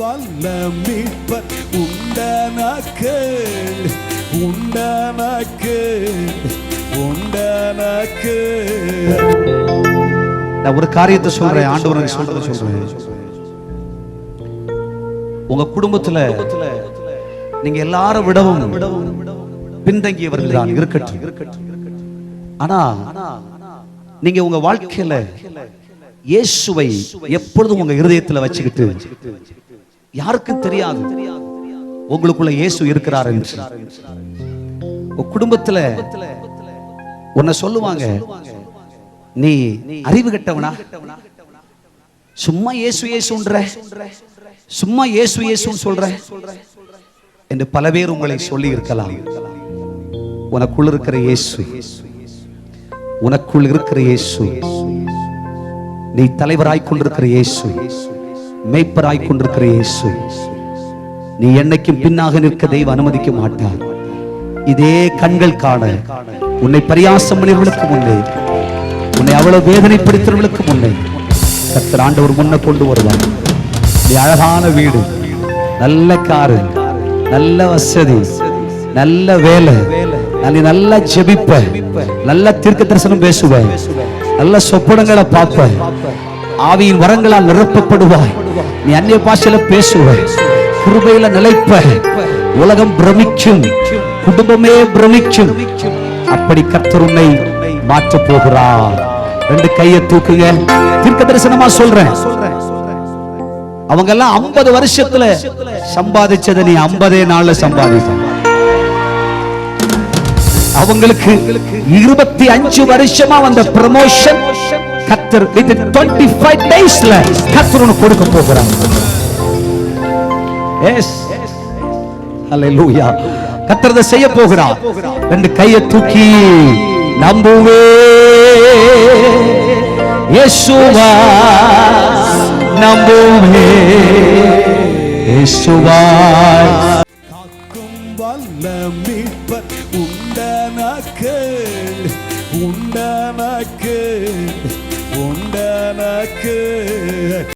வல்ல மீட்பர் உண்டனக்கு உண்டனக்கு உண்டனக்கு. நான் ஒரு காரியத்தை சொல்றேன், ஆண்டவருக்கு சொல்றேன். உங்க குடும்பத்துல நீங்க எல்லாரும் விடவும் பின்தங்கியவர்கள் தான் இருக்கட்டும். ஆனா நீங்க உங்க வாழ்க்கையில இயேசுவை எப்பொழுதும் உங்க இருதயத்துல வச்சுக்கிட்டு, யாருக்கும் தெரியாது உங்களுக்குள்ள இயேசு இருக்கிறார் என்று. உங்க குடும்பத்துல உன்னை சொல்லுவாங்க, நீ அறிவு கெட்டவனா, சும்மா இயேசு இயேசுன்ற, சும்மா இயேசு இயேசுன்னு சொல்ற என்று பல பேர் உங்களை சொல்லி இருக்கலாம். உனக்குள் இருக்கிற இயேசு, உனக்குள் இருக்கிற இயேசு, நீ தலைவராய் கொண்டிருக்கிற இயேசு, மேய்ப்பராய் கொண்டிருக்கிற இயேசு, நீ என்னைக்கும் பின்னாக நிற்க தெய்வம் அனுமதிக்க மாட்டார். இதே கண்கள் காண உன்னை பரியாசம் பண்ணியவர்களுக்கு முன்னே, உன்னை அவ்வளவு வேதனைப்படுத்துறவர்களுக்கு முன்னே கர்த்தர் ஆண்டவர் முன்ன கொண்டு வருவார். நீ அழகான வீடு, நல்ல காரு, நல்ல வசதி, நல்ல வேலை, நீ நல்லா ஜெபிப்ப, நல்ல தீர்க்க தரிசனம் பேசுவ, நல்ல சொப்பனங்களை பார்ப்ப, ஆவியின் வரங்களால் நிரப்பப்படுவாய், நீ அந்நிய பாஷையில பேசுவ, கிருபையில நிலைப்ப, உலகம் பிரமிக்கும், குடும்பமே பிரமிக்கும். அப்படி கர்த்தர் உன்னை மாற்ற போகிறார். ரெண்டு கையை தூக்குங்க, தீர்க்க தரிசனமா சொல்றேன். அவங்க எல்லாம் 50 வருஷத்துல சம்பாதிச்சதை நீ 50 நாள்ல சம்பாதிச்ச. அவங்களுக்கு 25 வருஷமா வந்த ப்ரமோஷன் கர்த்தர் 25 டேஸ்ல கர்த்தர் உனக்கு கொடுக்க போகிறார். எஸ், ஹல்லேலூயா. கர்த்தர் செய்ய போகிறார். ரெண்டு கையை தூக்கி நம்புவே இயேசுவா, நம்புவே இயேசுவா. காக்கும் வல்ல மீட்பர் உண்டனக்கு உண்டனக்கு உண்டனக்கு.